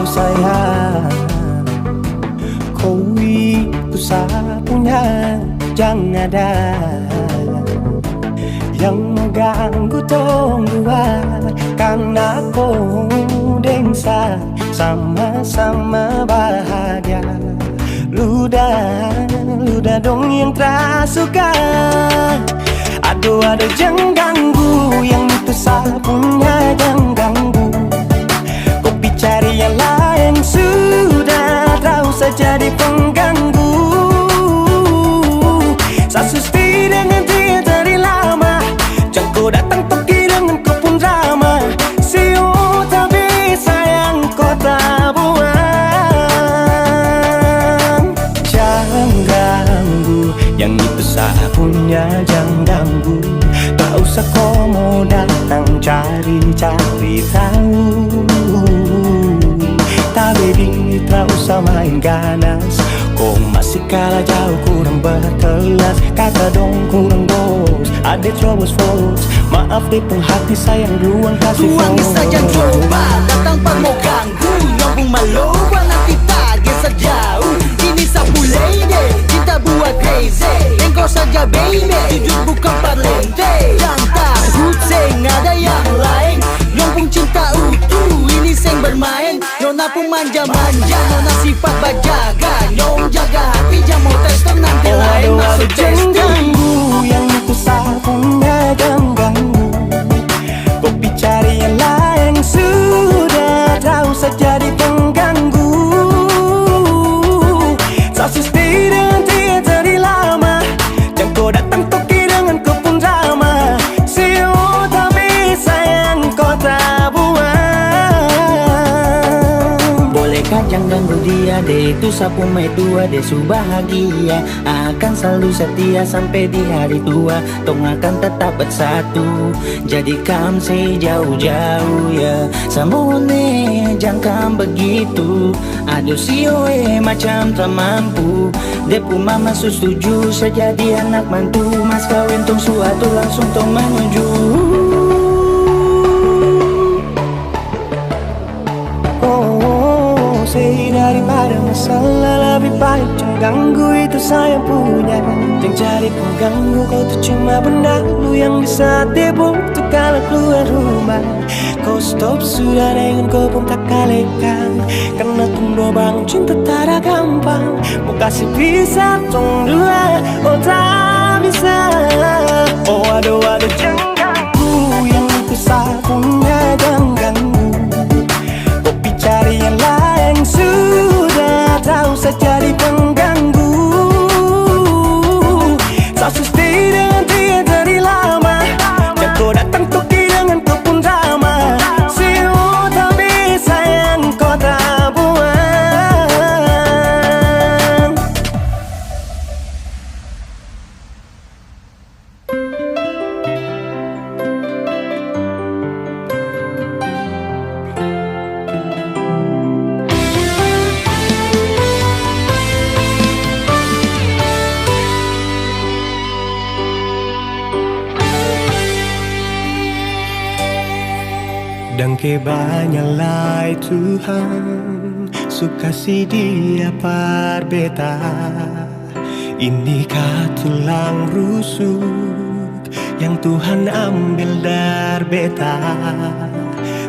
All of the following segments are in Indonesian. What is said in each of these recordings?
sayang, kau itu satunya, jangan ada yang mengganggu tong dua. Karena kau dengsa sama-sama bahagia. Ludah dong yang tersuka. Aduh jangan ganggu, yang itu sapunya jangan ganggu. Kopi cari yang lain sudah, tak usah jadi pengganggu. Saya susti dengan dia dari lama, jangan kau datang pergi dengan kau pun drama. Siu tapi sayang kau tak buang. Jangan ganggu, yang itu sapunya jangan ganggu. Tak usah kau mau datang cari-cari tahu. Tapi tak usah main ganas, kau masih kalah jauh, kurang berkelas. Kata dong kurang dos, ada troubles folks. Maaf deh penghati sayang, ruang kasih tuangi saja coba, datang pak mau ganggu. Nyambung maloba nanti target sejauh. Ini sapu lady, cinta buat crazy. Engkau saja baby, jujur bukan parlente. Jangan takut seng ada yang lain. Nyambung cinta utuh, ini seng bermain. Nona pun manja-manja, nona sifat bajaga. Nyong jaga hati, jangan mau tes nanti lain masuk jangan ganggu, yang itu sapunya jangan ganggu. Kopi cari yang lain sudah, tak usah jadi pengganggu. Saya stay dengan dia dari lama, jangan kau datang toki dengan kau pun drama. Siu tapi sayang kau tak buang. Bolehkah jangan ganggu dia deh, itu sapu mai tua deh su bahagia. Akan selalu setia sampai di hari tua. Tong akan tetap bersatu, jadikan sejauh-jauh ya. Samone jangan begitu. Aduh sioe macam tak mampu. Depu mama setuju sejadi anak mantu. Mas kawin tong suatu langsung tong menuju. Daripada masalah lebih baik jangan ganggu, itu saya punya. Jangan cari pengganggu, kau tuh cuma benda lu yang bisa tipu tuh kalau keluar rumah. Kau stop sudah dengan kau pun tak kalekan. Karena tunggu bangun cinta tak ada gampang. Mau kasih bisa tong dua, oh tak bisa. Oh aduh jangan ganggu, yang itu sapunya jangan ganggu. Kopi cari yang lain sudah, tak usah jadi pengganggu. Saya stay dengan dia dari lama, jangan kau datang toki dengan kau pun drama. Siu tapi sayang kau tak buang. Dan kebanyaklah Tuhan suka si dia parbeta. Inikah tulang rusuk yang Tuhan ambil dari beta.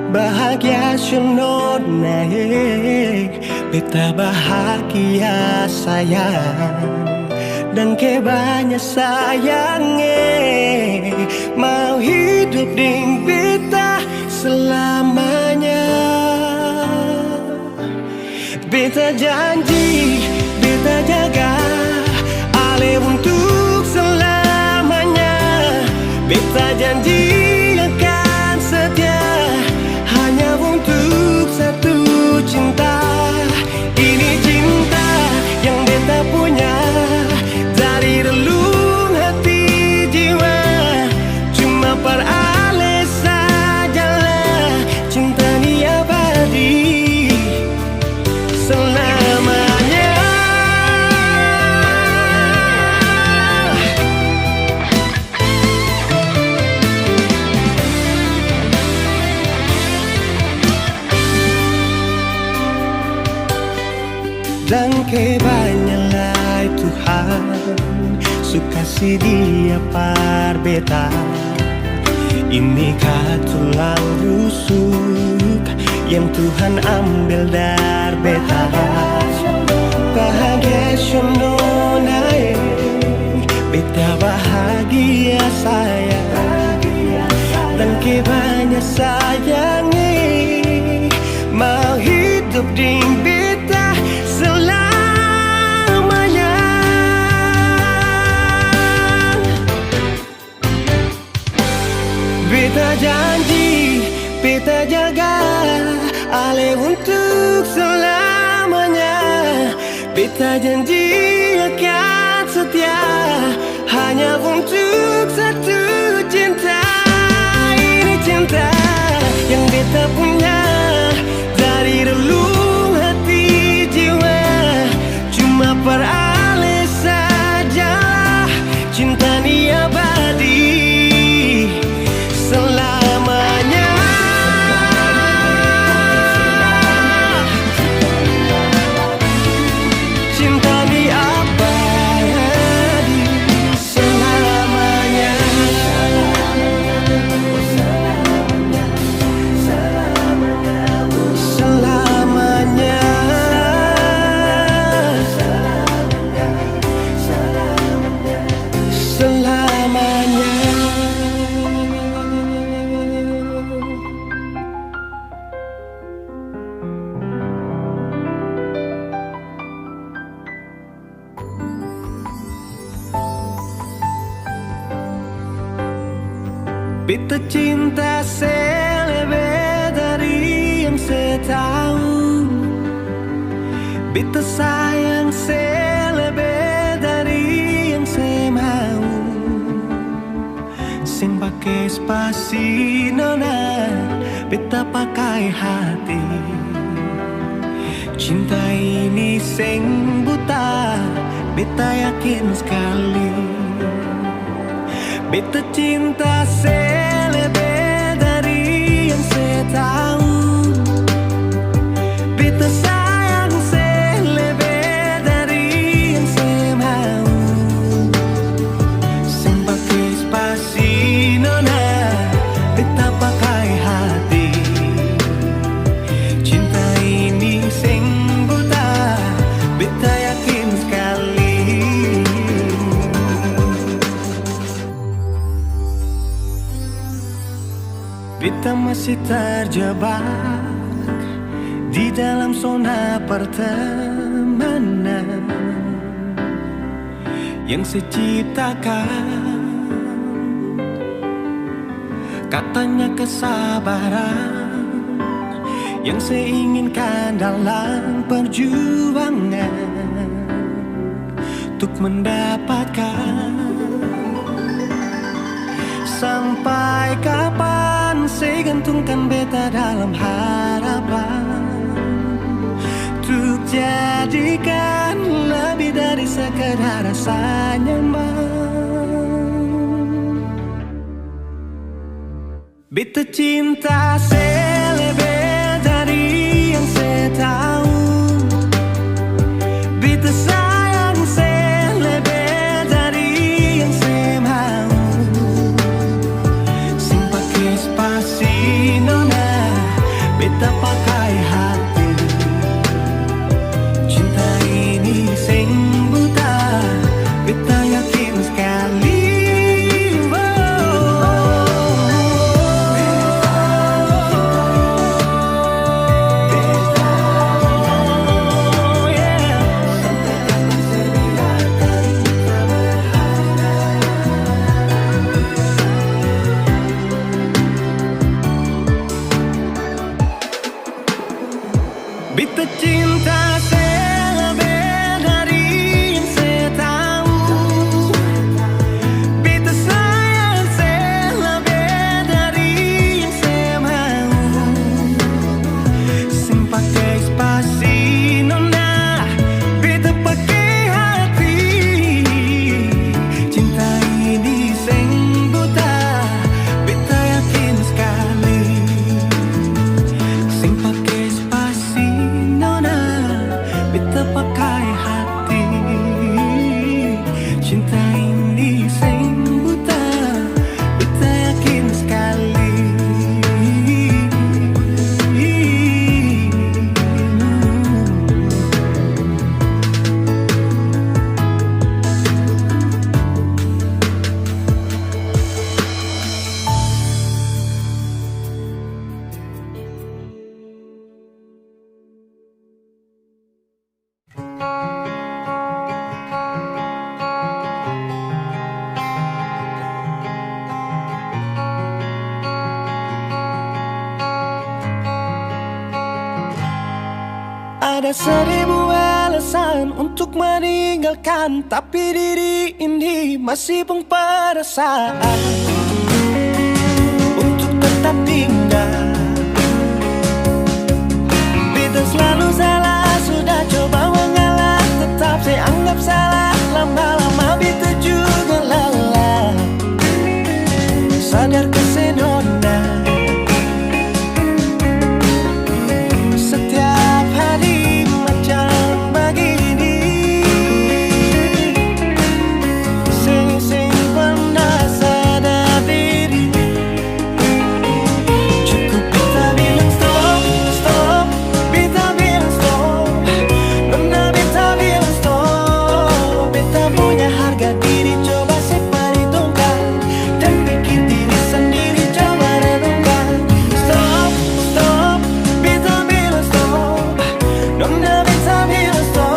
Bahagia senor naik, beta bahagia sayang. Dan kebanyak sayangnya mau hidup dengan beta selamanya. Beta janji, beta jaga ale untuk selamanya. Beta janji akan setia hanya untuk satu cinta. Ini cinta yang beta punya dari relung hati jiwa. Cuma per ale sajalah cinta ni abadi selamanya. ke banyak Tuhan suka si dia par beta. Ini tulang rusuk yang Tuhan ambil dari beta. Bahagia naik, beta bahagia saya, dan ke banyak sayangi, mau hidup di beta selamanya. Beta janji, beta jaga Ale untuk selamanya. Beta janji akan setia hanya untuk satu cinta. Ini cinta yang beta punya dari relung hati jiwa. Cuma per Ale saja cinta ni abadi selamanya. Cinta ni abadi selamanya. Selamanya. Selamanya. Beta cinta selebih dari yang saya tahu. Beta sayang selebih dari yang saya mau. Sing pakai spasi nona, beta pakai hati. Cinta ini sing buta, beta yakin sekali. Beta cinta selebih dari yang saya tahu. Beta sayang selebih dari yang saya mau. Sing pakai spasi nona, beta pakai hati. Cinta ini sing buta, beta yakin sekali. Beta masih terjebak di dalam zona pertemanan yang saya ciptakan. Katanya kesabaran yang saya inginkan dalam perjuangan untuk mendapatkan. Sampai kapan saya gantungkan beta dalam harapan untuk jadikan lebih dari sekedar rasa nyaman. Beta cinta selebih dari yang saya tahu. Beta sayang selebih dari yang saya mau. Sing pakai spasi nona, beta pakai hati. Cinta ini sing buta, beta yakin sekali. Beta cinta selebih dari yang saya tahu. Beta sayang selebih dari yang saya mau. Sing pakai spasi nona, beta pakai hati. Cinta ini sing buta, beta yakin sekali. Sing pakai spasi nona, Ada seribu alasan untuk meninggalkan, tapi diri ini masih pun perasaan untuk tetap tinggal. Beta selalu salah, sudah coba mengalah, tetap saya anggap salah. Lama-lama beta juga lelah. Sadar kesenona setiap hari macam begini. Sing pernah sadar diri. Cukup beta bilang stop, stop. Beta bilang stop. Nona beta bilang stop. Beta punya harga diri, coba seperhitungkan dan pikir diri sendiri, coba renungkan. Stop, stop. Beta bilang stop. Nona beta bilang stop.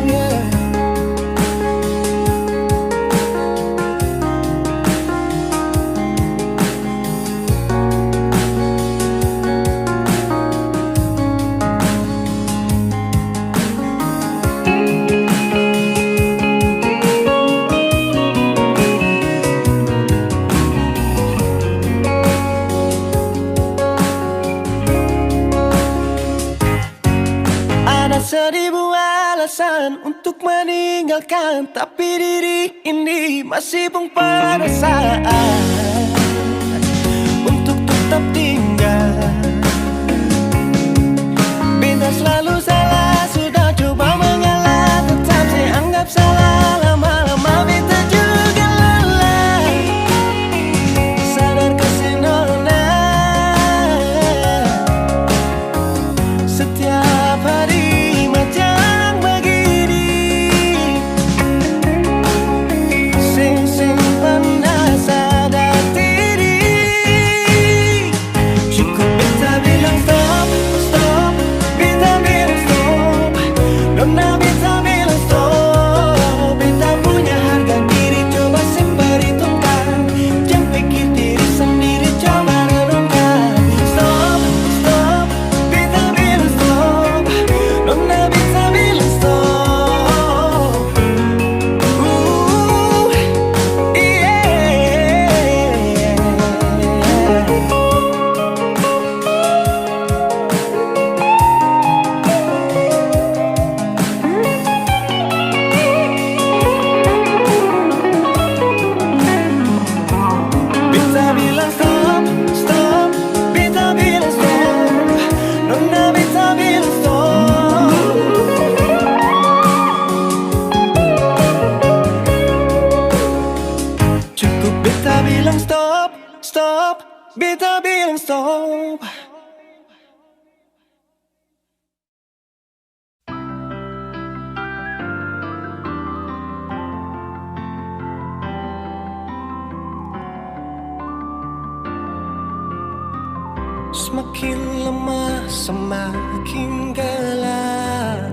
Yeah. Ada seribu alasan untuk meninggalkan, tapi diri ini masih pun perasaan untuk tetap tinggal. Beta selalu salah, sudah coba mengalah, tetap saya anggap salah. Lama-lama beta juga lelah. Sadar kesenona setiap hari macam begini. Sing pernah sadar diri. Cukup beta bilang stop, stop. Beta bilang stop. Nona beta bilang stop. Beta punya harga diri, coba seperhitungkan. Jangan pikir diri sendiri, coba renungkan. Stop, stop. Beta bilang stop. Nona beta bilang stop. Beta bilang stop, stop. Beta bilang stop. Nona beta bilang stop. Cukup beta bilang stop, stop. Beta bilang stop. Semakin lemah, semakin gelap.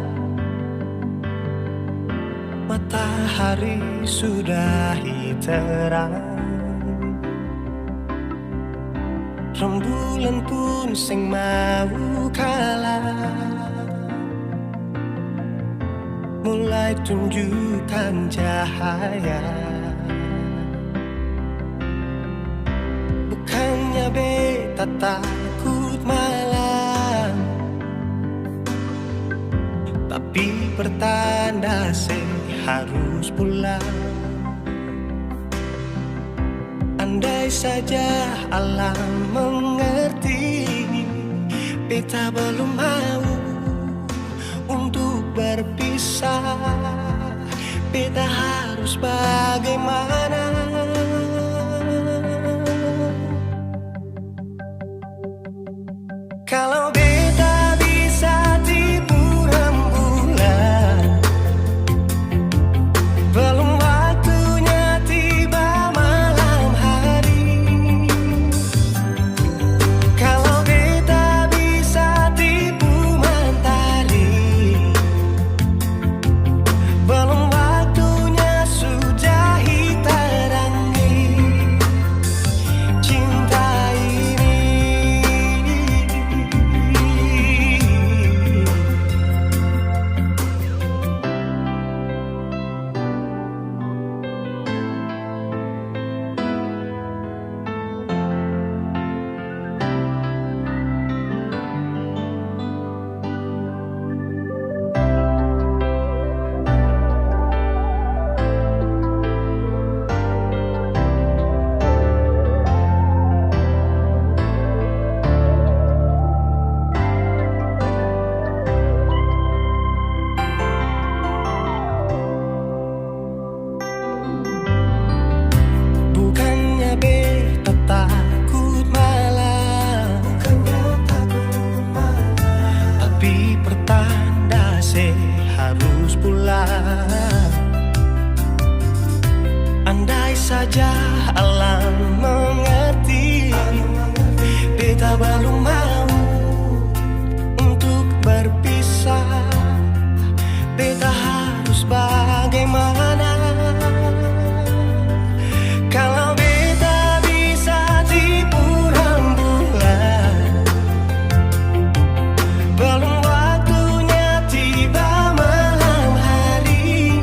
Matahari sudah terang. Rembulan pun sing mau kalah, mulai tunjukkan cahaya. Bukannya beta takut malam, tapi pertanda saya harus pulang. Andai saja alam mengerti, beta belum mau untuk berpisah. Beta harus bagaimana? Kalau beta bisa tipu rembulan, belum waktunya tiba malam hari. Kalau beta bisa tipu mentari, belum waktunya sudah terangi. pula. Andai saja alam mengerti, beta belum mau untuk berpisah. Beta harus bagaimana kalau beta bisa tipu rembulan? Belum waktunya tiba malam hari.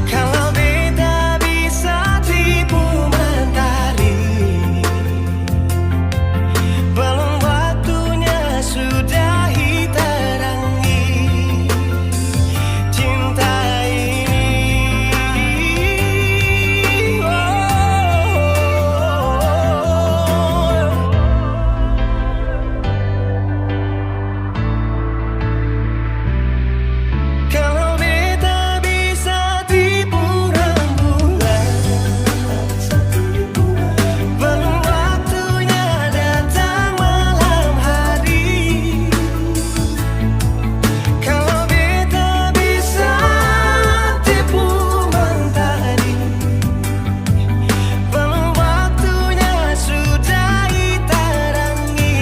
Kalau beta bisa tipu mentari, belum waktunya sudahi terangi cinta ini. Kalau beta bisa tipu rembulan, belum waktunya datang malam hari. Kalau beta bisa tipu mentari, belum waktunya sudahi terangi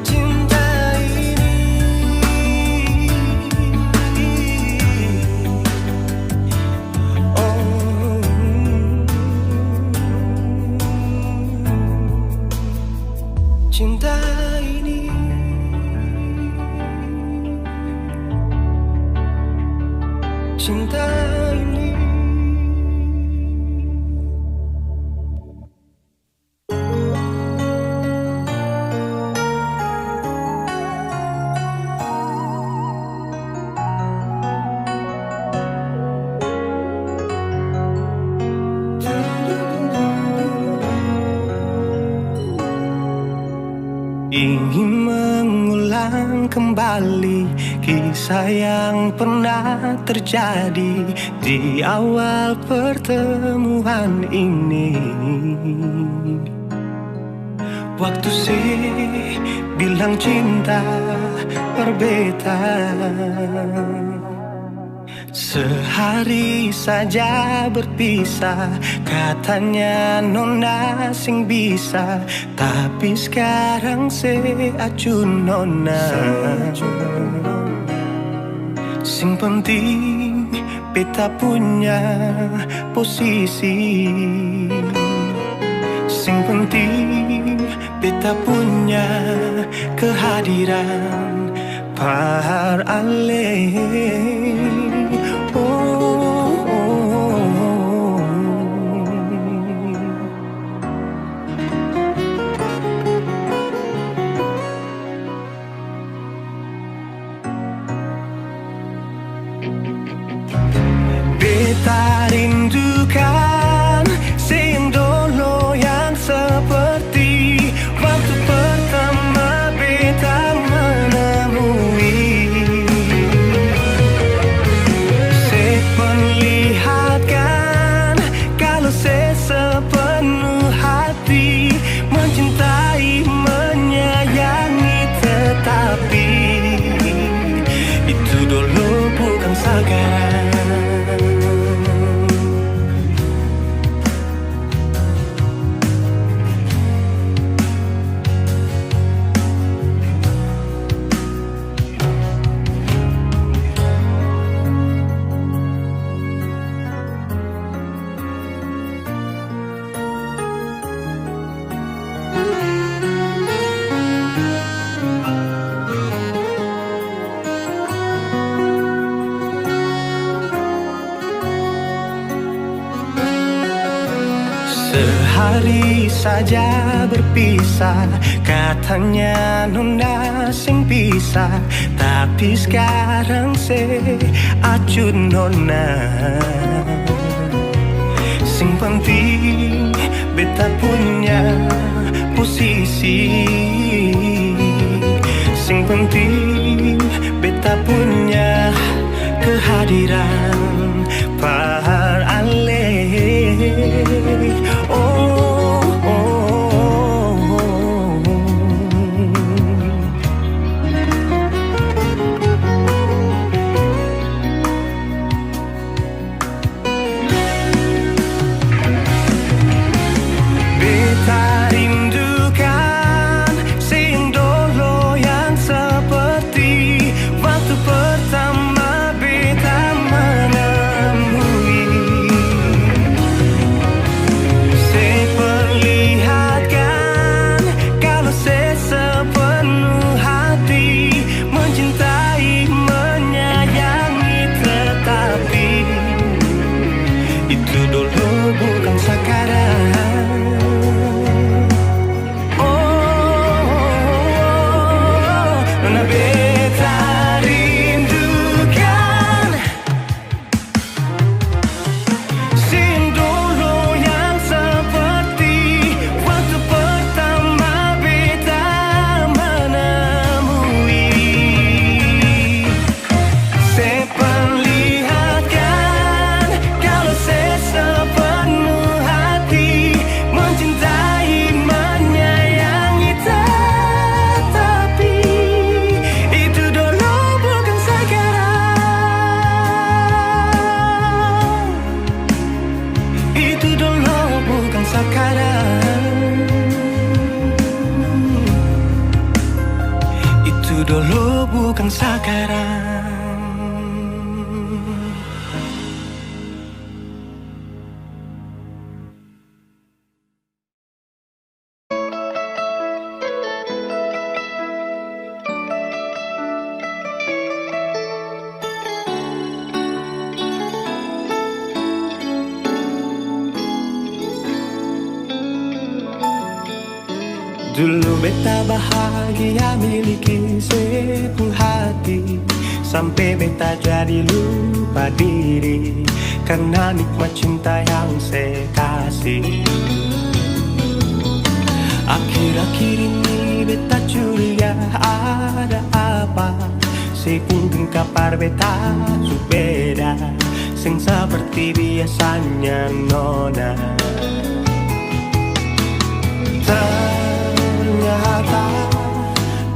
cinta ini. Cinta ini, cinta ini. Ingin mengulang kembali kisah yang pernah terjadi di awal pertemuan ini. Waktu bilang cinta berbeda, sehari saja berpisah, katanya nona sing bisa, tapi sekarang se acun nona. Sing penting beta punya posisi, sing penting beta punya kehadiran par ale. Beta rindukan sing dulu yang seperti waktu pertama beta menemui. Saya perlihatkan kalau saya sepenuh hati mencintai, menyayangi, tetapi itu dulu bukan sekarang. Sehari saja berpisah, katanya nona sing bisa, tapi sekarang se acun nona. Sing penting beta punya posisi, sing penting beta punya kehadiran par ale. Itu dulu bukan sekarang. Nona beta rindukan scene dulu yang seperti waktu pertama beta menemui. Seperlihatkan kalau saya sepenuh hati mencintai, menyayangi, tetapi itu dulu bukan sekarang. Itu dulu bukan sekarang. Itu dulu bukan sekarang. Dulu beta bahagia miliki sepenuh hati, sampai beta jadi lupa diri karena nikmat cinta yang saya kasih. Akhir-akhir ini beta curiga ada apa, sekunting kapar beta su beda, sing seperti biasanya nona. Ternyata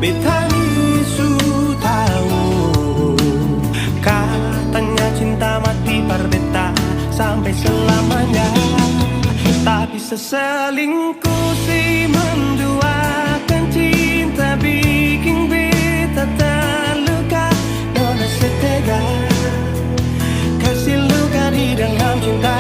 beta ni su tahu, katanya cinta mati par beta sampai selamanya. Tapi seselingkuh si menduakan cinta bikin beta terluka. Nona setega kasih luka di dalam cinta.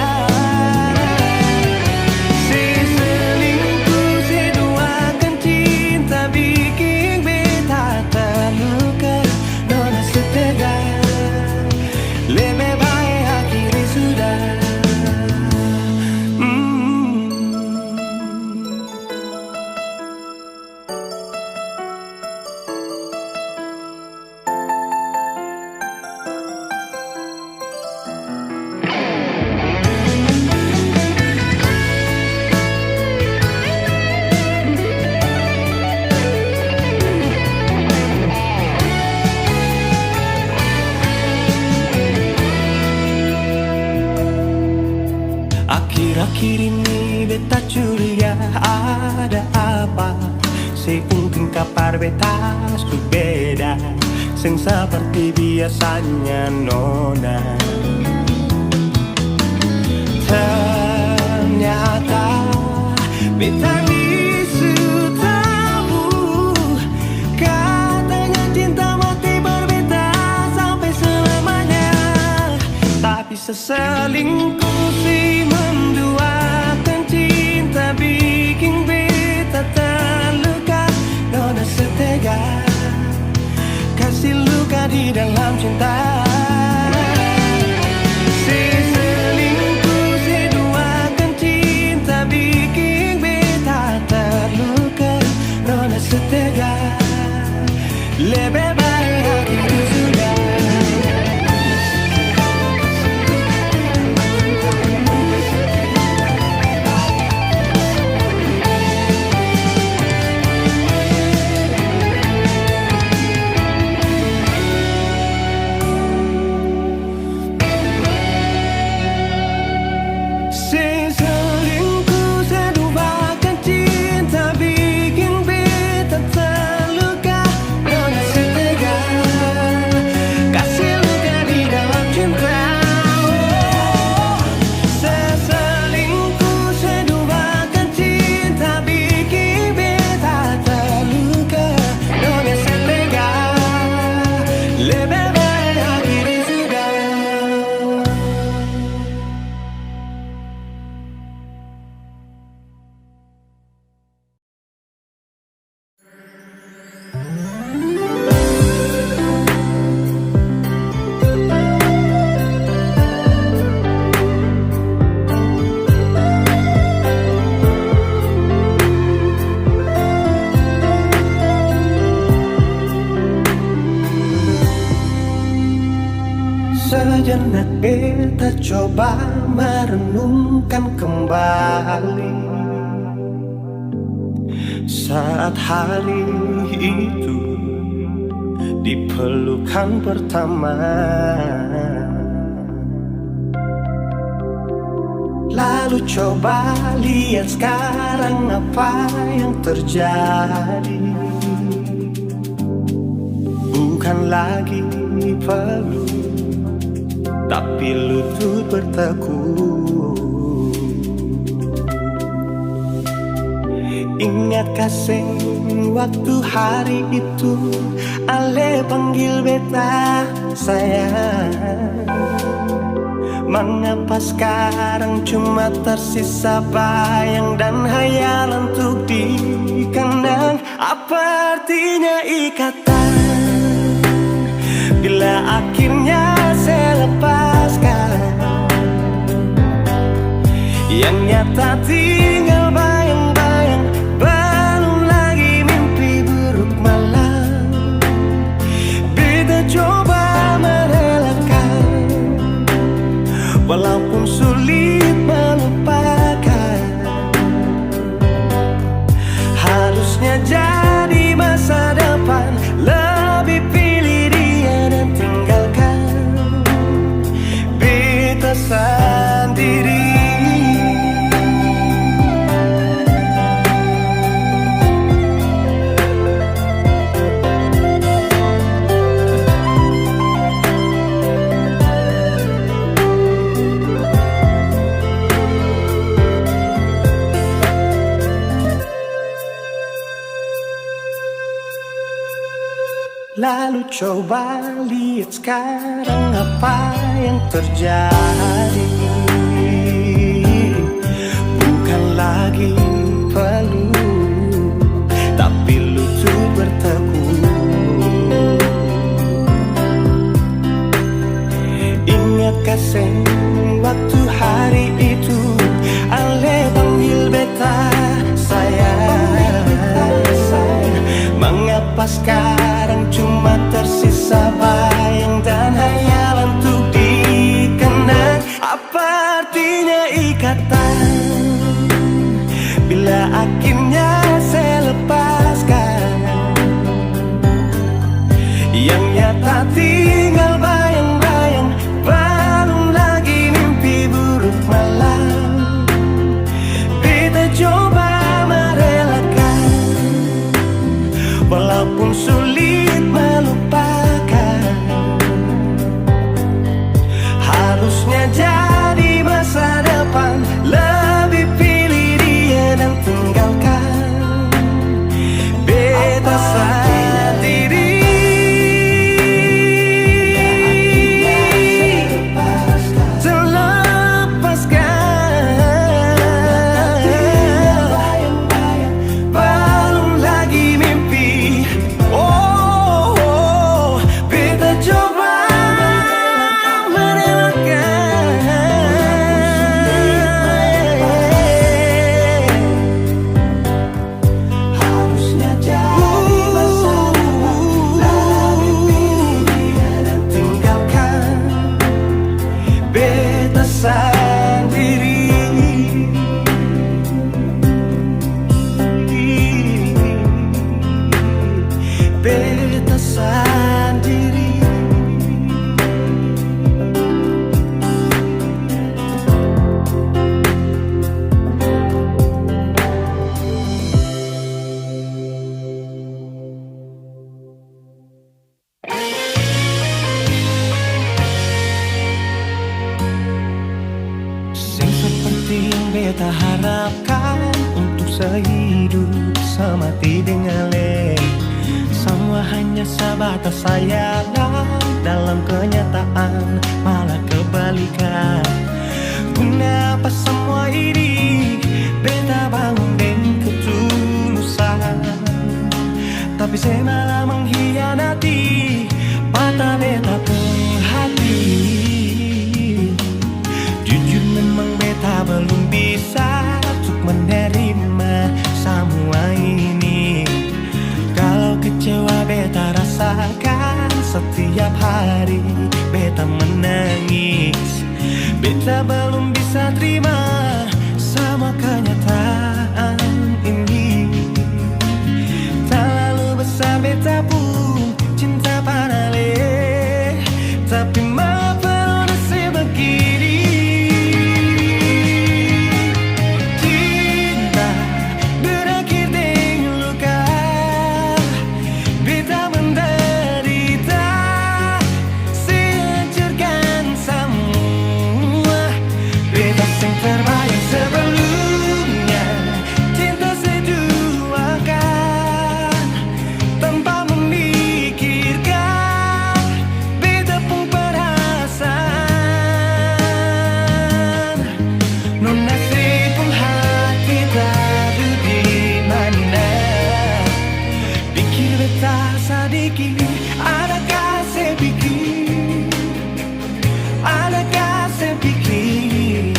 Akhir-akhir ini beta curiga ada apa, sekunting kapar beta su beda, sing seperti biasanya nona. Ternyata beta ni su tahu, katanya cinta mati berbeda sampai selamanya. Tapi seselingkuh si menduakan cinta bikin beta terluka. Nona setega kasih luka di dalam cinta. Seselingkuh si duakan cinta bikin beta terluka. Nona setega lebih baik hati sudah. coba merenungkan kembali saat hari itu di pelukan pertama. Lalu coba lihat sekarang apa yang terjadi. Bukan lagi peluk, tapi lutut bertekuk. Ingat kasih waktu hari itu Ale panggil beta sayang. Mengapa sekarang cuma tersisa bayang dan hayalan untuk dikenang? Apa artinya ikatan bila akhirnya saya lepaskan? Yang nyata tinggal bayang-bayang, belum lagi mimpi buruk malam. Beta coba merelakan, walaupun sulit melupakan. Harusnya jadi masa depan, lebih pilih dia dan tinggalkan beta sendiri. Lalu coba lihat sekarang apa yang terjadi. Bukan lagi peluk, tapi lutut bertekuk. Ingat kasih waktu hari itu Ale panggil beta sayang. Mengapa sekarang cuma tersisa bayang dan hayalan untuk dikenang? Apa artinya ikatan bila akhirnya saya lepaskan? Yang nyata tinggal bayang-bayang, belum lagi mimpi buruk malam. Beta coba merelakan, walaupun sulit melupakan. Harusnya jadi masa depan, lebih pilih dia dan tinggalkan beta sendiri. Beta harapkan untuk sehidup semati dengan Le. Semua hanya sebatas hayalan, dalam kenyataan malah kebalikan. Kenapa semua ini beta bangun dengan ketulusan, tapi saya malah mengkhianati mata beta pun hati. Jujur memang beta belum bisa untuk menerima semua ini. Kalau kecewa beta rasakan setiap hari, beta menangis. Beta Beta belum bisa terima sama kenyataan ini. Tak lalu besar beta pun cinta panale, tapi mengapa nasib begini. Cinta berakhir dengan luka, beta menderita, sehancurkan semua. Bebas yang terbayang sebelumnya, cinta seduakan tanpa memikirkan beta pun perasaan. Non nasib pun hati tadu di mana, pikir beta sadiki, adakah saya pikir, adakah saya pikir.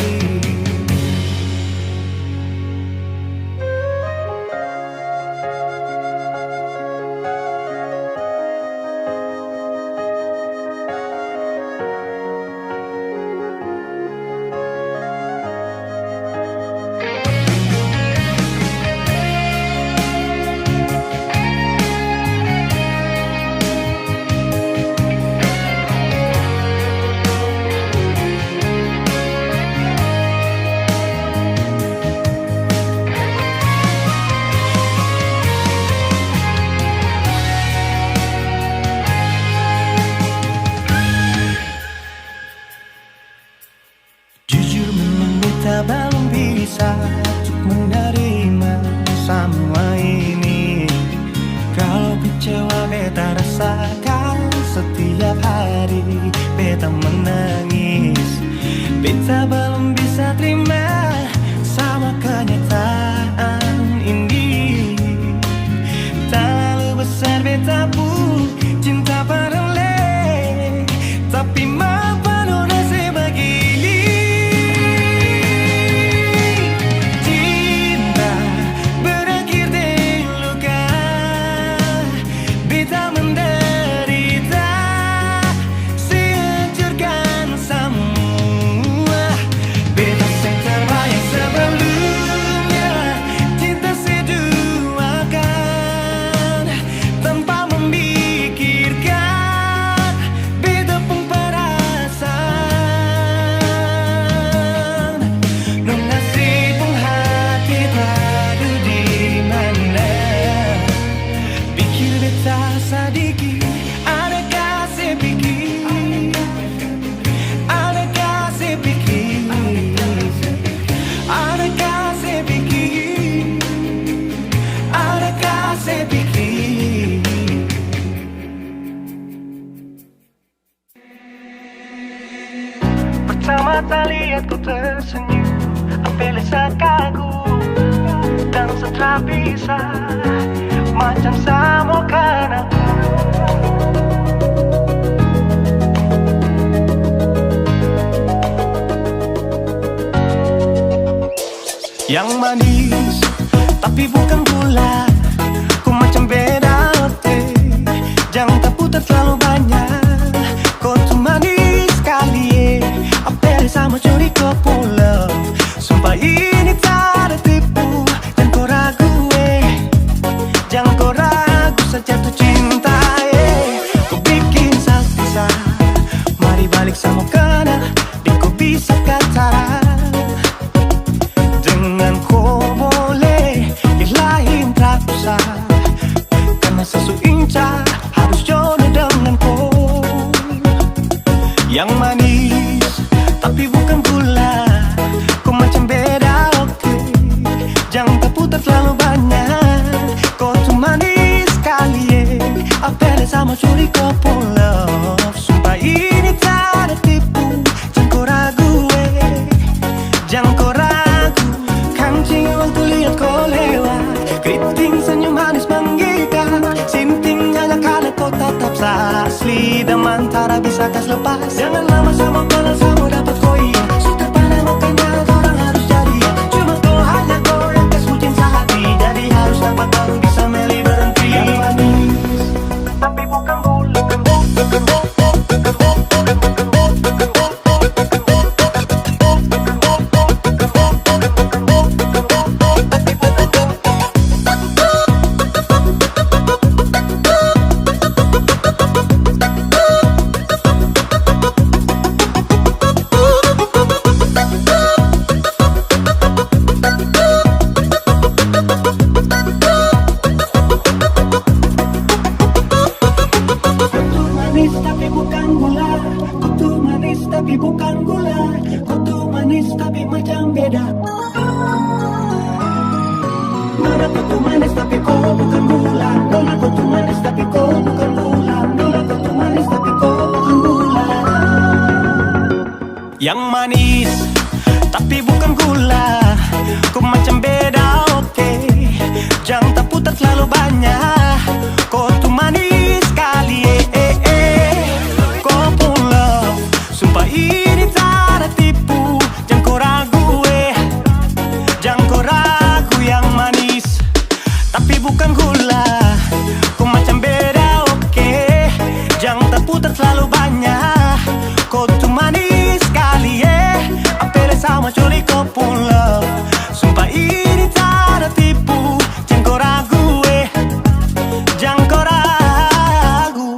Jujur memang beta belum bisa untuk menerima semua ini. Kalau kecewa beta rasakan setiap hari, beta menangis. Beta belum bisa terima sama kenyataan ini. Tak lalu besar beta pun cinta panale, tapi mengapa nasib begini. Cinta berakhir dengan luka, beta menderita, sehancurkan semua. Bebas yang terbayang sebelumnya, cinta seduakan tanpa memikirkan beta pun perasaan. Non nasib pun hati tadu di mana, pikir beta sadiki, adakah saya pikir, adakah saya pikir, adakah saya pikir, adakah saya pikir. Pertama kali aku tersenyum, ambil saat kagum dan setelah bisa macam sama kan aku. Yang manis tapi bukan gula, ku macam beda roti, jangan tak putar terlalu banyak. Kau tuh manis sekali, apel sama curi kau pulau. Sumpah ini tak ada tipu, jangan kau ragu jangan kau ragu saja tuh cinta. Kau bikin salsa, mari balik sama kena, dan kau bisa katakan dengan kau boleh yang lain tak usah, karena sesu inca harus jodoh dengan kau. Yang manis tapi bukan gula, kau macam beda oke, jangan terputar terlalu banyak. Kau tuh manis sekali, apel sama curi kau pulau. Sumpah ini tak ada tipu, jangan kau ragu jangan kau ragu. Kancing waktu lihat kau lewat, keriting senyum manis menggigit, sinting hanya karena kau tetap asli, dan mantara bisa kas lepas. Jangan lama sama kenal sama dapat kau iya, sudah pada makanya orang harus jadi. Cuma kau hanya kau yang kas bucin sehati, jadi harus dapat baru bisa meli berhenti. Yang manis tapi bukan gula, gula. Kau tuh manis tapi macam beda. Nona kau tuh manis tapi kau bukan gula. Nona kau tuh manis tapi kau bukan gula. Nona kau tuh manis tapi kau bukan gula. Yang manis tapi bukan gula. Kau macam beda, oke. Jangan tak putar terlalu banyak. Kau tuh manis sekali, Kau pun love, sumpah ini tak ada tipu. Jangan kau ragu, jangan kau ragu. Yang manis tapi bukan gula. Kau macam beda, oke. Jangan tak putar terlalu banyak. Kau tuh manis sekali, Apel sama curi kau pun love. Sumpah ini tak ada tipu. Jangan kau ragu, jangan kau ragu.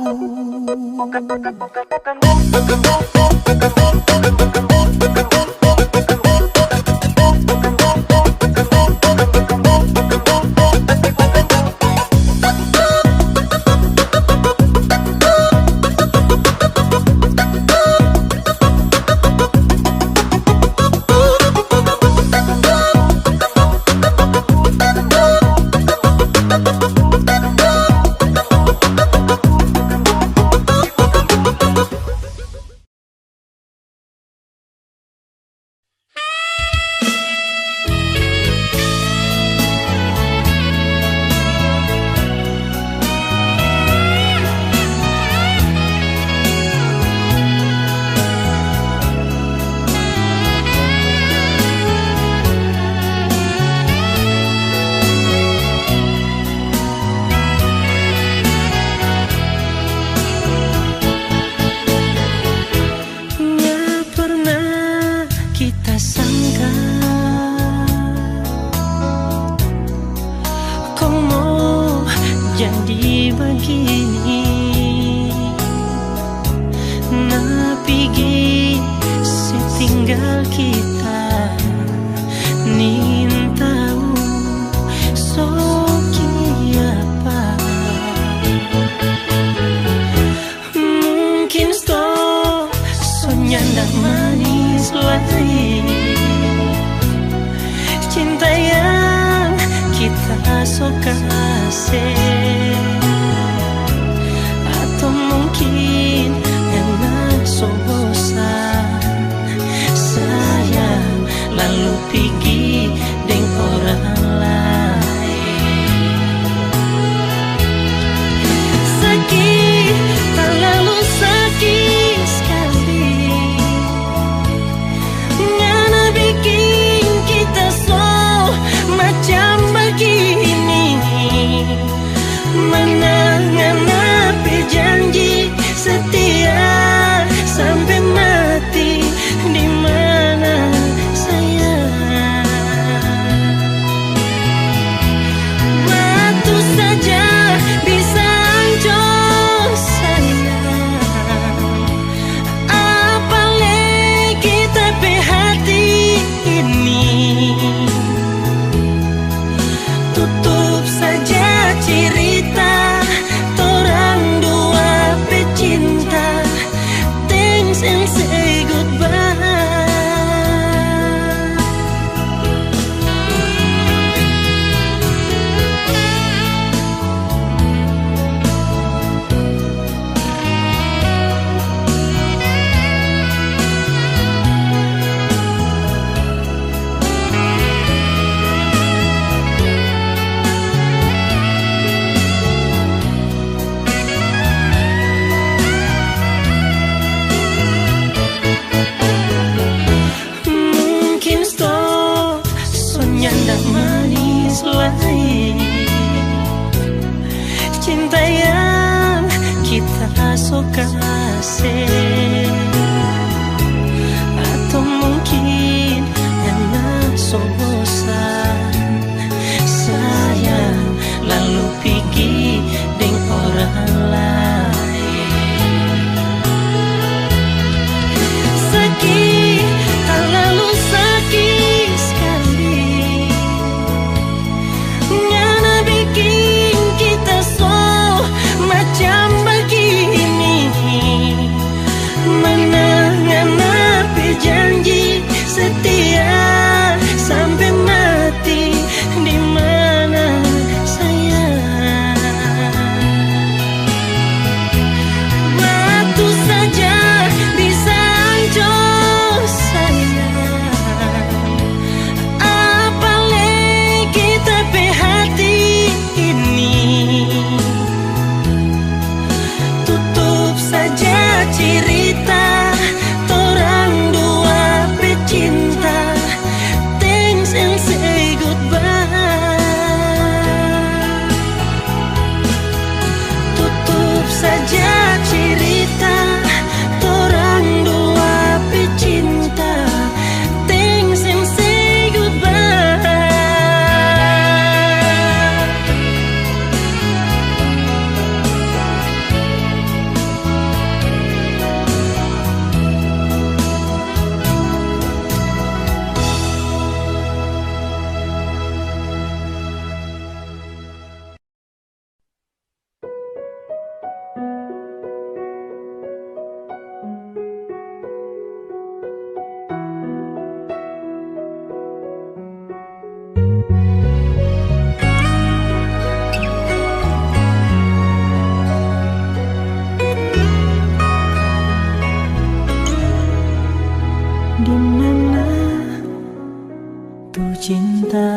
Tuh cinta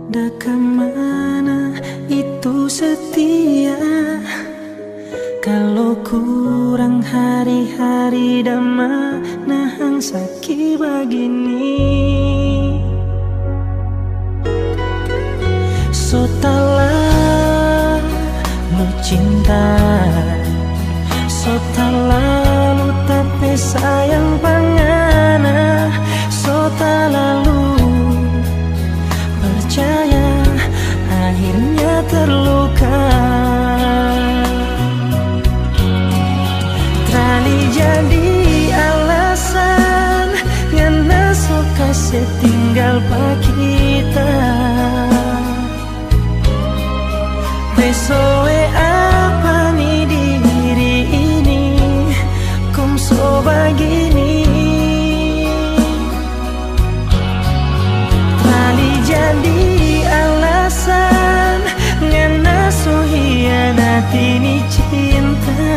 dah kemana itu setia. Kalau kurang hari-hari dah mana hang sakit begini. So talah lu cinta, so talah lu tapi sayang pangana, so talah lu percaya akhirnya terluka. Trali jadi alasan ngana so kasih tinggal pak kita. Besoe apa nih diri ini kum so begini. Trali jadi alasan ngana so hianati ni cinta.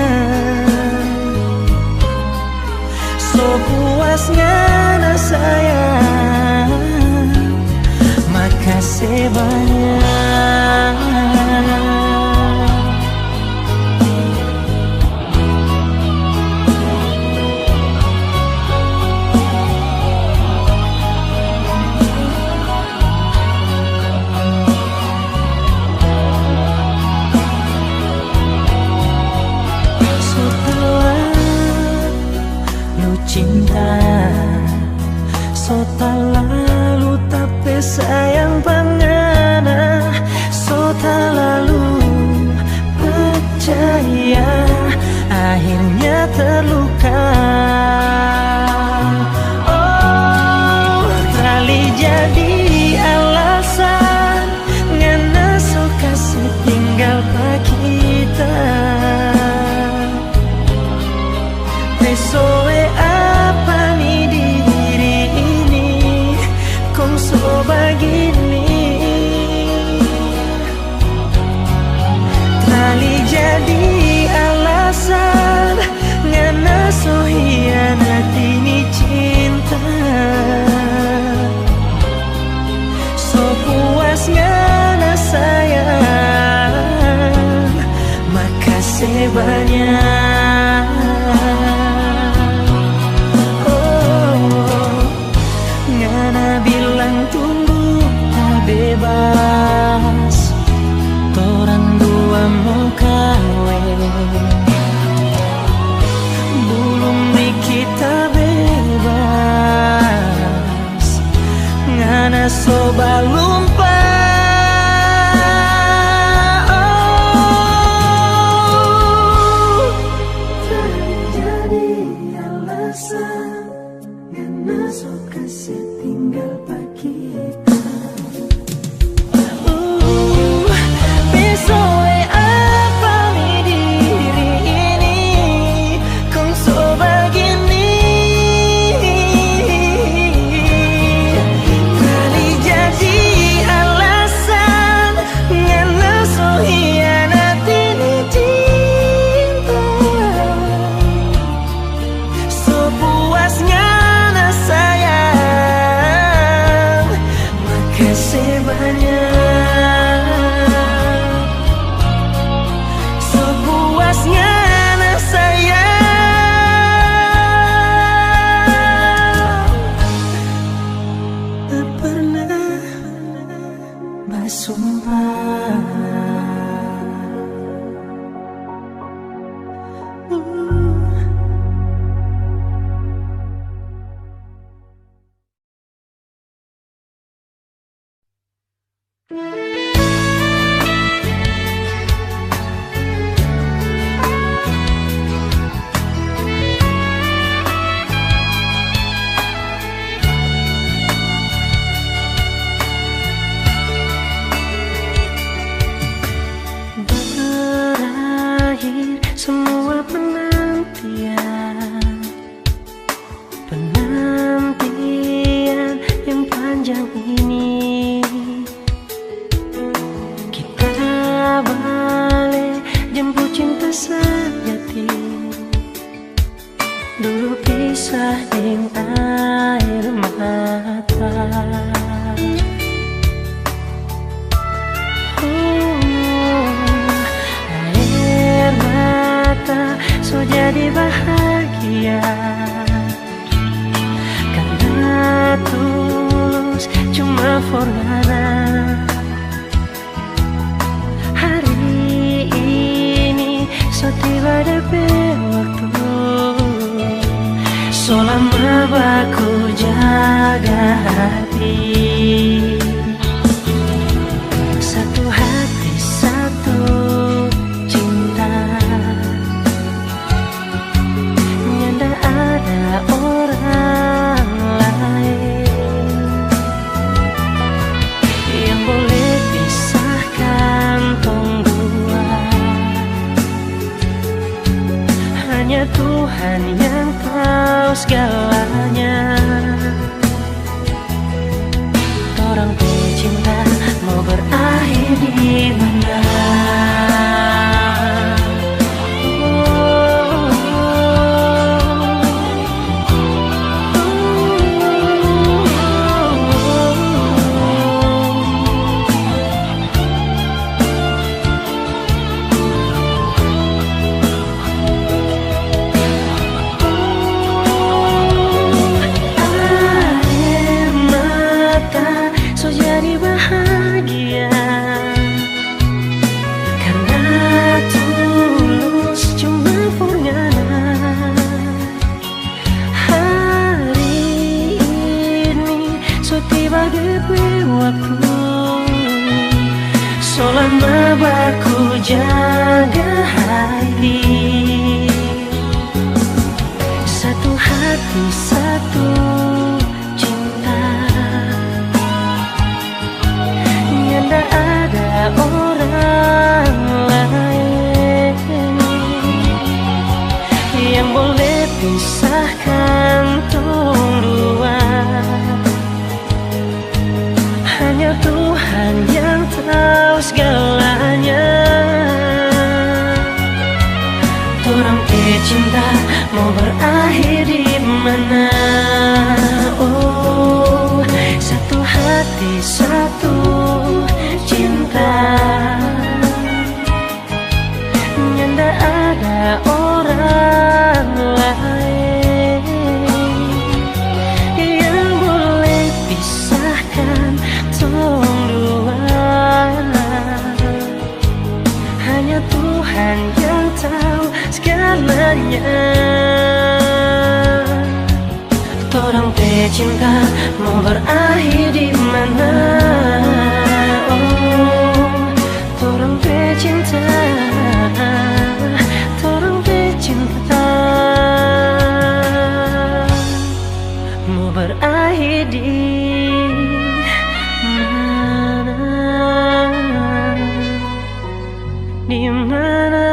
So puas ngana sayang, makasih banyak. Cinta so tak lalu tapi sayang pangana, so tak lalu percaya akhirnya terluka. Oh, trali jadi alasan ngana so kasih tinggal pak kita. Besoe apa nih diri ini kong so begini. Trali jadi alasan ngana so hianati ni cinta. So puas ngana sayang, makasih banyak. Bilang tunggu tak bebas, torang dua mau kawin. Belum nih kita bebas, ngana so balumpa. Jadi alasan ngana so kasih tinggal pak kita. Besoe apa nih diri ini kong so begini. Kali jadi alasan ngana so hianati ni cinta. So puasnya sayang, makasih banyak. So puasnya sayang, tak pernah bersumpah. Berakhir semua penantian, penantian yang panjang ini. Kita balik jemput cinta sejati. Dulu pisah dengan air mata. Air mata so jadi bahagia karena tulus cuma forgana. Hari ini so tiba DP waktu, so lama baku jaga hati. Satu hati satu cinta, nyanda ada orang lain yang boleh pisahkan tong dua. Hanya Tuhan yang tahu segalanya. Orang pecinta mau berakhir di mana? Selama baku jaga hati, satu hati satu cinta, nyanda ada orang lain yang boleh pisahkan tong dua. Hanya Tuhan yang tahu segalanya. Orang pecinta mau berakhir di mana? Oh, satu hati satu cinta, nyanda ada orang lain yang boleh pisahkan tong dua. Hanya Tuhan yang tahu segalanya. Orang pecinta mau berakhir di mana? Oh, orang pecinta, orang pecinta mau berakhir di di mana?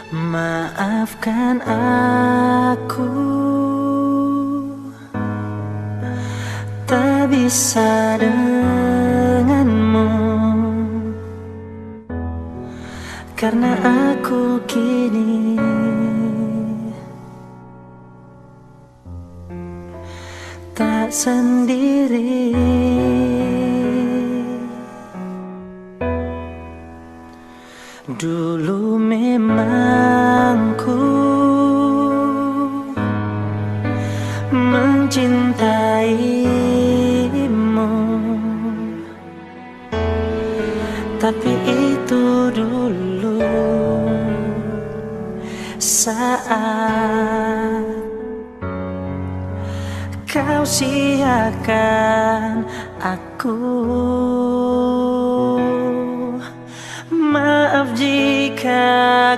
Maafkan aku, tak bisa denganmu, karena aku kini tak sendiri. Dulu memang ku mencintaimu, tapi itu dulu saat kau siakan aku. Maaf jika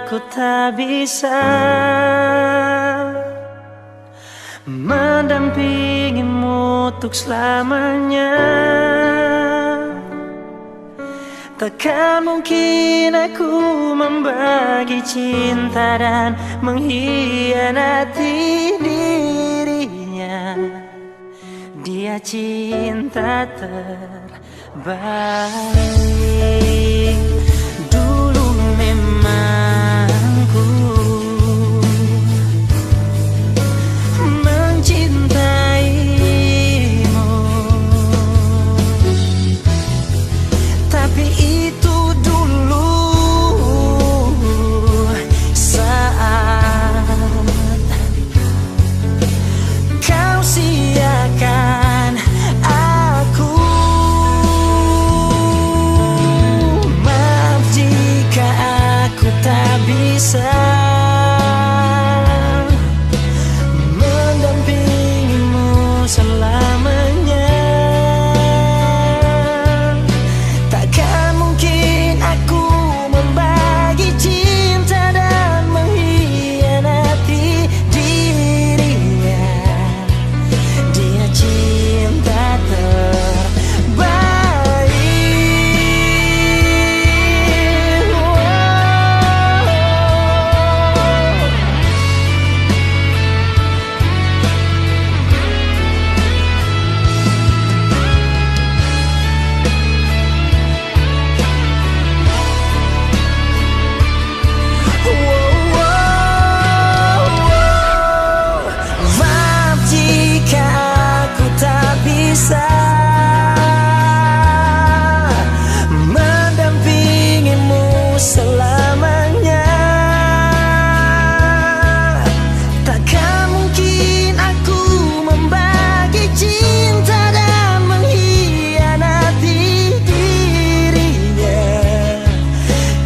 aku tak bisa mendampingimu untuk selamanya. Takkan mungkin aku membagi cinta dan mengkhianati dirinya. Dia cinta terbaik. Dulu memang ku mencintaimu, tapi itu dulu saat kau siakan aku. Maaf jika aku tak bisa mendampingimu selamanya. Takkan mungkin aku membagi cinta dan mengkhianati dirinya. Dia cinta terbaik. Maaf jika aku tak bisa mendampingimu selamanya. Takkan mungkin aku membagi cinta dan mengkhianati dirinya.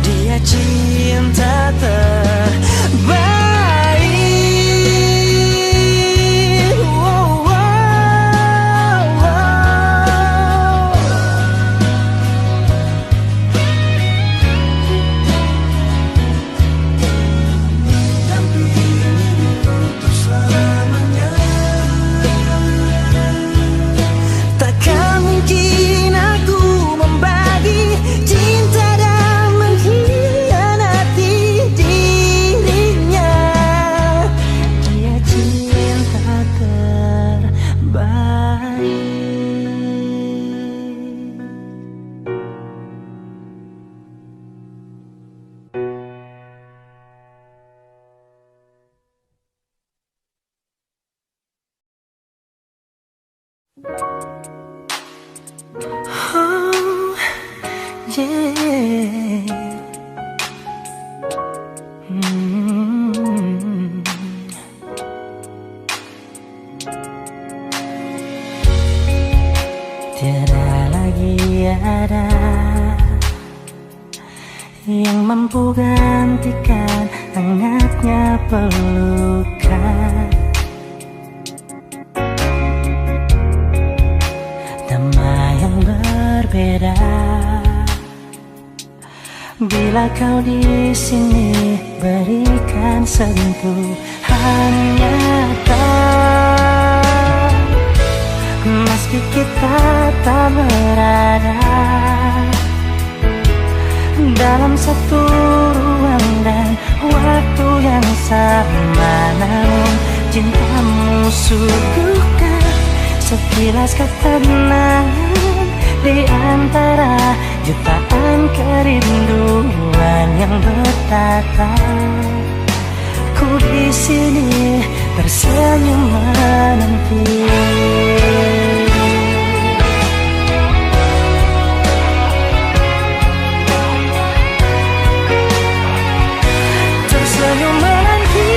Dia cinta terbaik. Takkan mungkin aku membagi cinta dan mengkhianati dirinya. Dia cinta terbaik. Oh, yeah. Tiada lagi ada yang mampu gantikan hangatnya pelukan. Damai yang berbeda bila kau di sini berikan sentuhan nyata. Meski kita tak berada dalam satu ruang dan waktu yang sama, namun cintamu suguhkan sekilas ketenangan di antara jutaan kerinduan yang bertata. Ku di sini tersenyum menanti. Tersenyum menanti.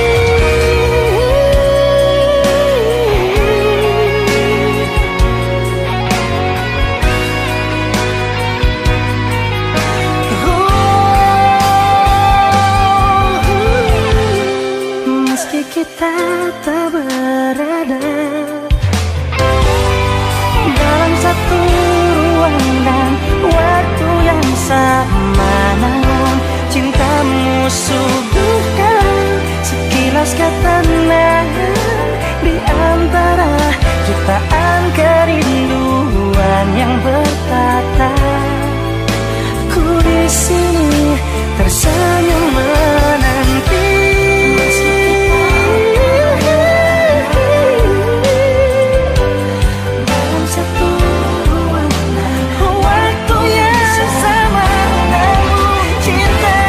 Meski kita tak berada suguhkan sekilas ketenangan di antara jutaan kerinduan yang bertata. Ku di sini tersenyum menanti dalam satu waktu yang sama, namun cinta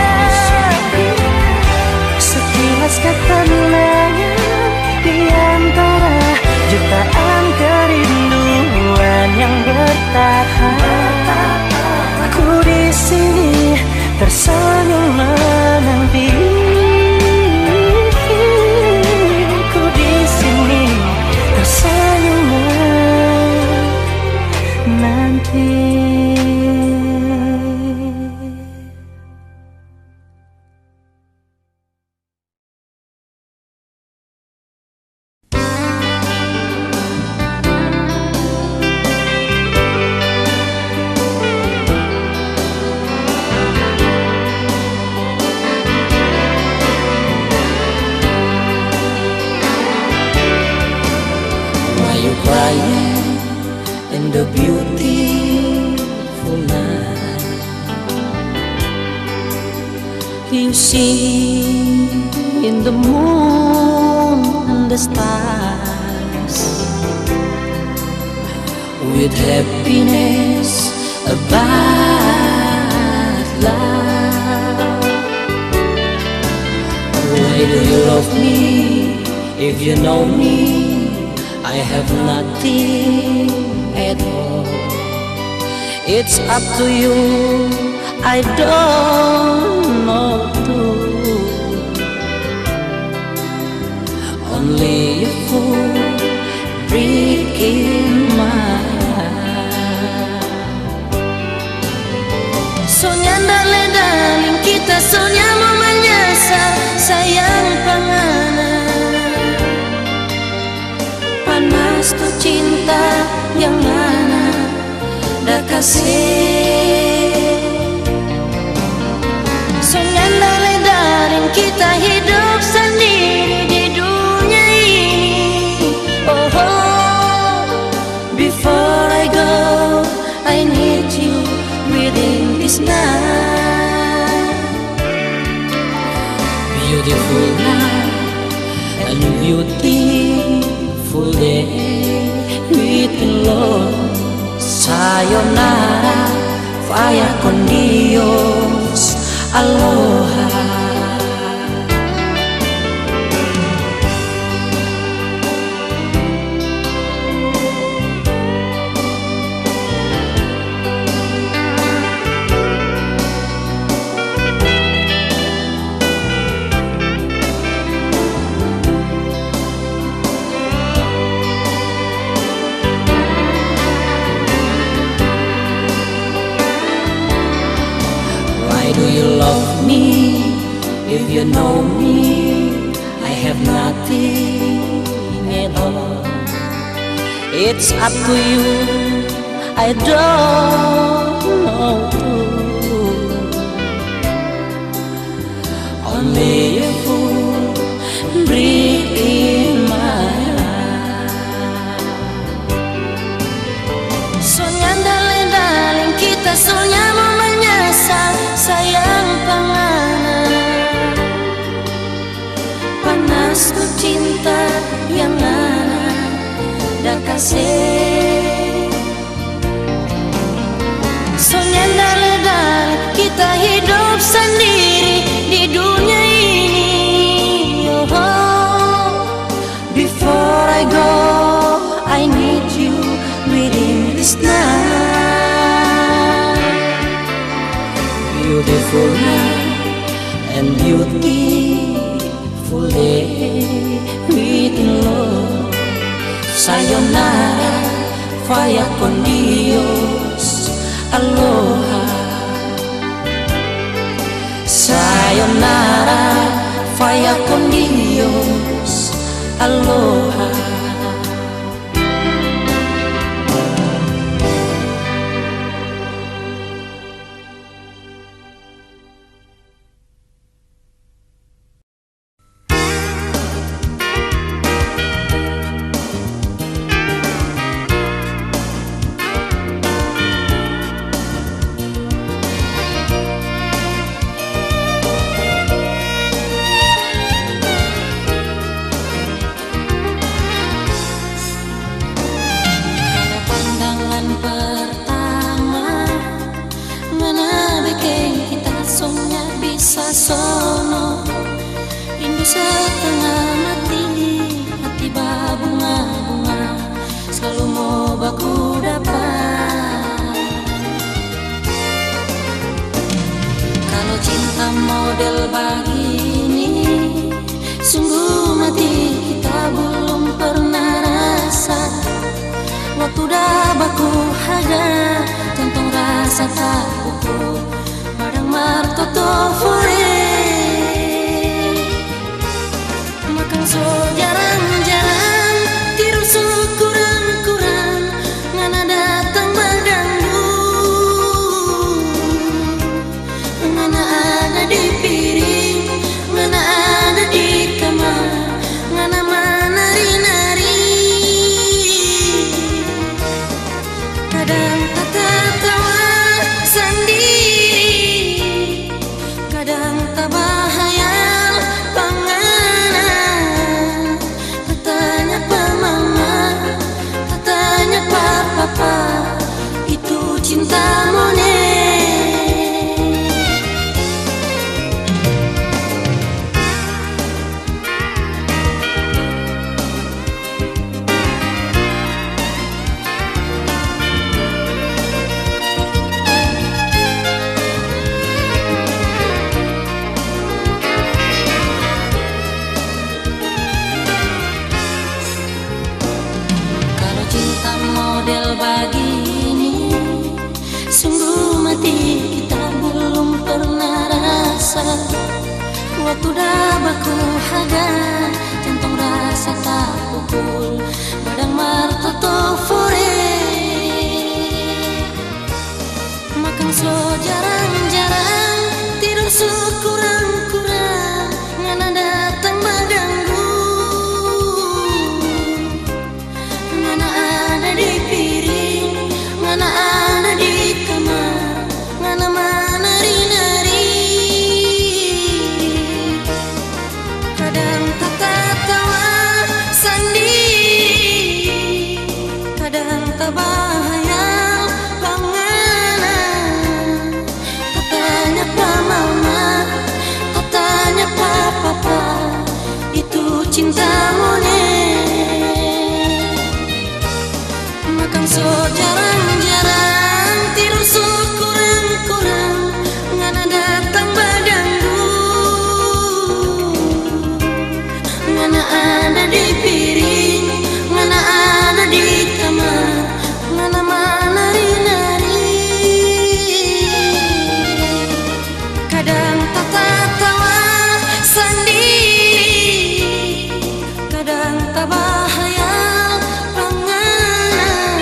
sekilas ketenangan di antara jutaan kerinduan yang bertahan. Ku di sini tersenyum menanti. Ku di sini tersenyum menanti. In the beautiful night, you see in the moon and the stars, with happiness about love. Why do you love me if you know me? I have nothing at all. It's up to you, I don't know too. Only a fool breaking my heart. Sonya darling, kita sonya mau menyesal, sayang panganan. Panas tuh cinta yang mana dah kasih. Sonya darling, kita hidup sendiri di dunia ini. Oh, oh, before I go, I need you within this night. Beautiful night and beautiful day with love. Sayonara, vaya con Dios, aloha. Do you love me? If you know me, I have nothing at all. It's up to you, I don't know too. Only a fool breaking my heart. Sonya darling, kita sonya mau menyesal, sayang panganan. Panas tuh cinta yang mana dah kasih. Sonya darling, kita hidup sendiri di dunia ini. Oh, oh, before I go, I need you within this night. Beautiful night and beautiful day with love. Sayonara, vaya con Dios, aloha. Sayonara, vaya con Dios, aloha. rasa tak pukul Madang martoto fore Makan so jarang-jarang Tiru so kurang-kurang Ngana datang baganggu Ngana ada di piring Ngana ada di kamar Ngana menari-nari Kadang tertawa sendiri Kadang tak bahayal panganan Katanya pa mama Katanya pa papa Itu cinta monyet Kalau cinta model begini Sungguh mati kita belum pernah rasa Waktu dah baku harga Jantung rasa tak pukul Madang martoto fore Makan so jarang-jarang Tidur so kurang-kurang Ngana datang baganggu Ngana ada di piring Ngana ada di kamar Ngana menari-nari Kadang tertawa sendiri Kadang tak bahayal panganan Katanya pa mama Katanya pa papa Itu cinta monyet Makan so jarang-jarang Tidur so kurang-kurang Ngana datang baganggu Ngana ada di piring Ngana ada di kamar Ngana menari-nari Kadang tertawa sendiri Kadang tak bahayal panganan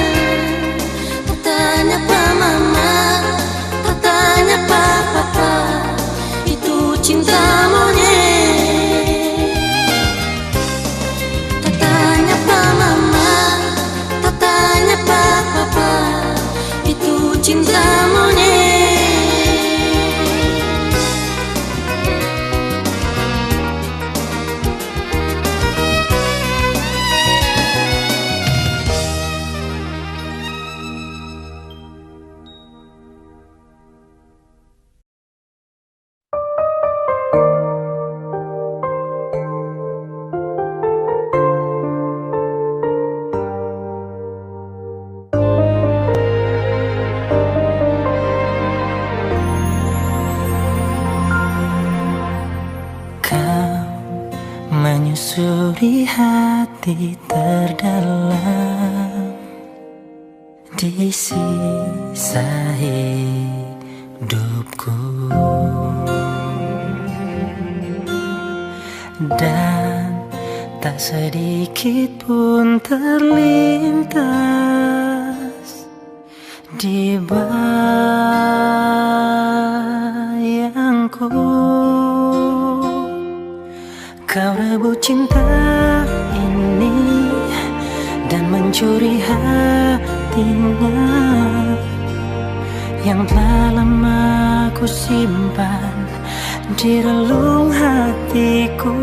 Katanya pa mama Katanya pa papa Itu cinta monyet Katanya pa mama Katanya pa papa Itu cinta monyet Kau menyusuri hati terdalam Di sisa hidupku Dan tak sedikit pun terlintas di bayangku Kau rebut cinta ini dan mencuri hatinya yang telah lama ku simpan di relung hatiku.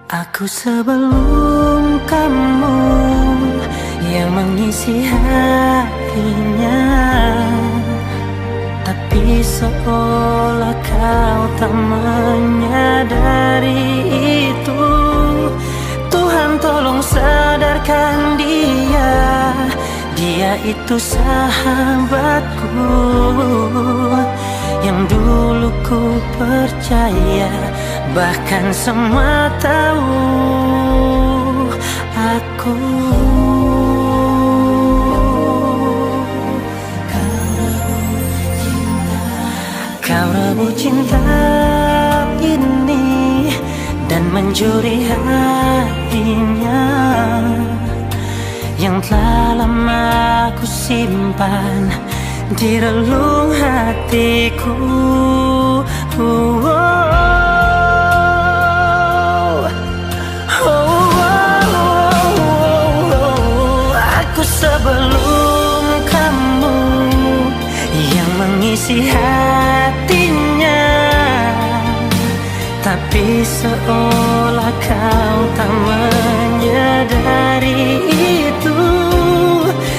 Aku sebelum kamu yang mengisi hatinya, tapi seolah kau tak menyadari itu. Tuhan tolong sadarkan dia, dia itu sahabatku yang dulu ku percaya bahkan semua tahu aku. Kau rebut cinta ini dan mencuri hatinya yang telah lama aku simpan di relung hatiku. Aku sebelum kamu yang mengisi hatinya, tapi seolah kau tak menyadari itu.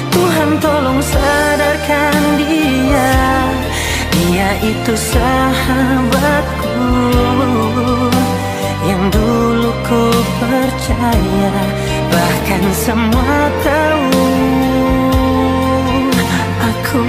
Tuhan tolong sadarkan dia, dia itu sahabatku yang dulu ku percaya, bahkan semua tahu aku.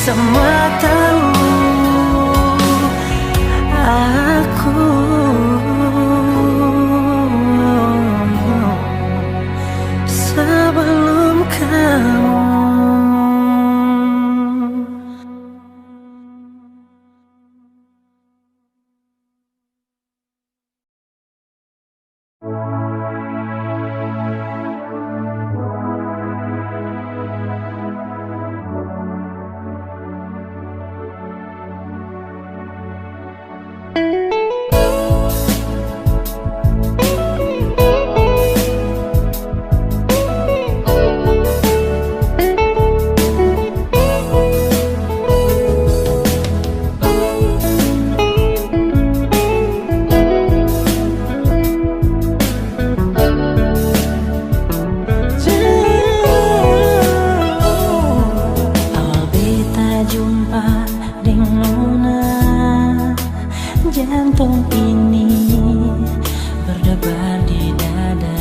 Semua tahu aku. Sebelum kamu. Jantung ini berdebar di dada.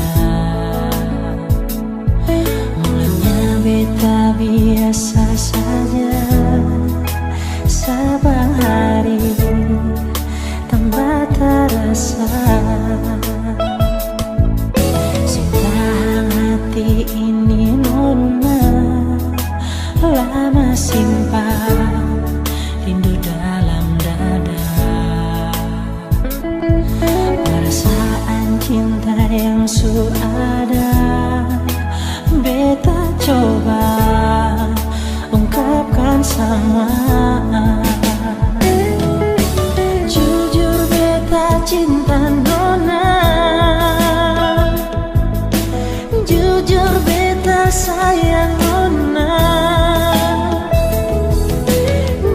Mulanya beta biasa saja, sabang hari tambah terasa. Sintahan hati ini nona lama simpan rindu dalam dada. Perasaan cinta yang suada beta coba ungkapkan sama. Jujur beta cinta nona, jujur beta sayang nona.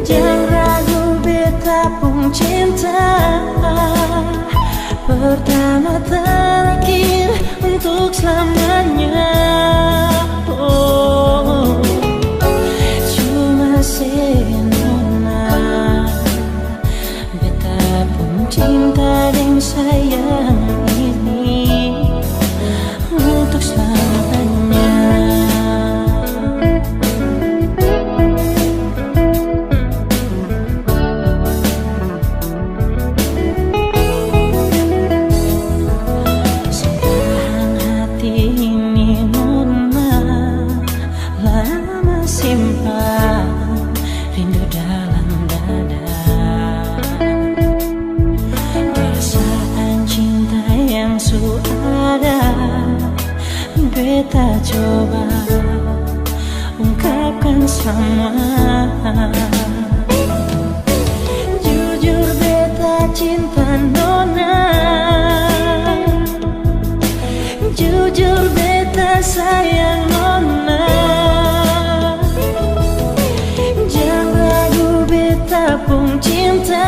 Jangan ragu beta pun cinta, pertama terakhir untuk selamanya. Oh, cuma senona beta pun cinta dan sayang ini untuk selamanya. Simpan rindu dalam dada. Perasaan cinta yang suada beta coba ungkapkan sama. Jujur beta cinta nona, jujur beta sayang nona. Pun cinta,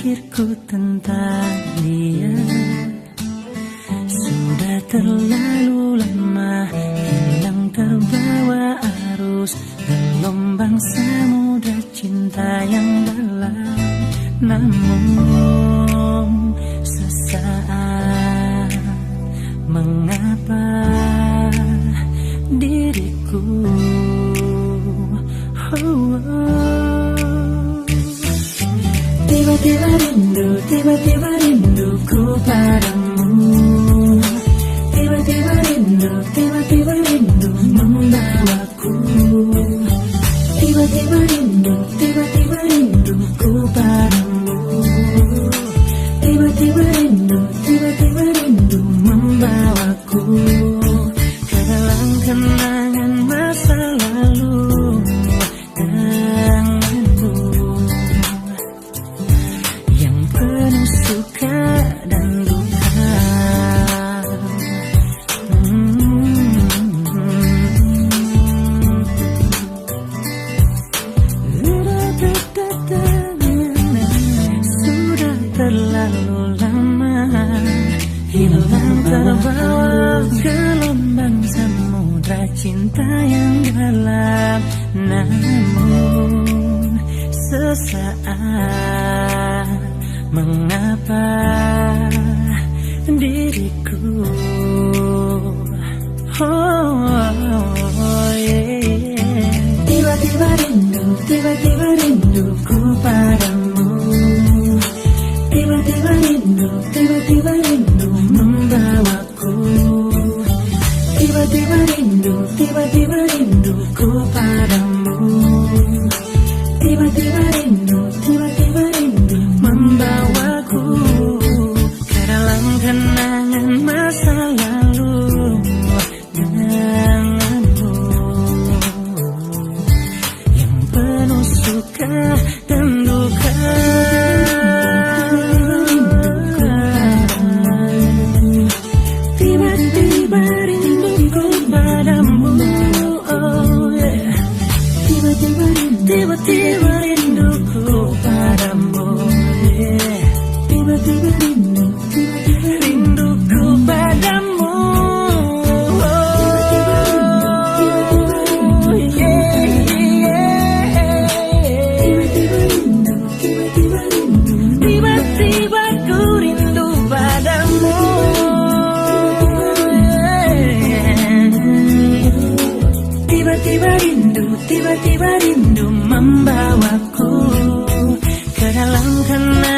pikirku tentang dia sudah terlalu lama hilang terbawa arus gelombang samudra cinta yang dalam. Namun sesaat mengapa diriku tiba-tiba rinduku padamu. Tiba-tiba rindu membawaku. Tiba-tiba rinduku padamu. Tiba-tiba rindu membawaku ke dalam kenangan masa lalu denganmu yang penuh suka dan duka. Sudah terlalu lama hilang terbawa gelombang samudra cinta yang dalam. Namun sesaat mengapa diriku tiba-tiba rinduku padamu. Tiba-tiba rindu membawaku. Tiba-tiba rinduku padamu. Tiba-tiba rindu membawaku ke dalam kenangan masa lalu denganmu yang penuh suka dan duka. Tiba-tiba rinduku padamu. Oh yeah. Tiba-tiba rinduku padamu. Yeah. Tiba-tiba rinduku padamu. Tiba-tiba ku rindu padamu. Tiba-tiba rindu membawaku ke dalam kenangan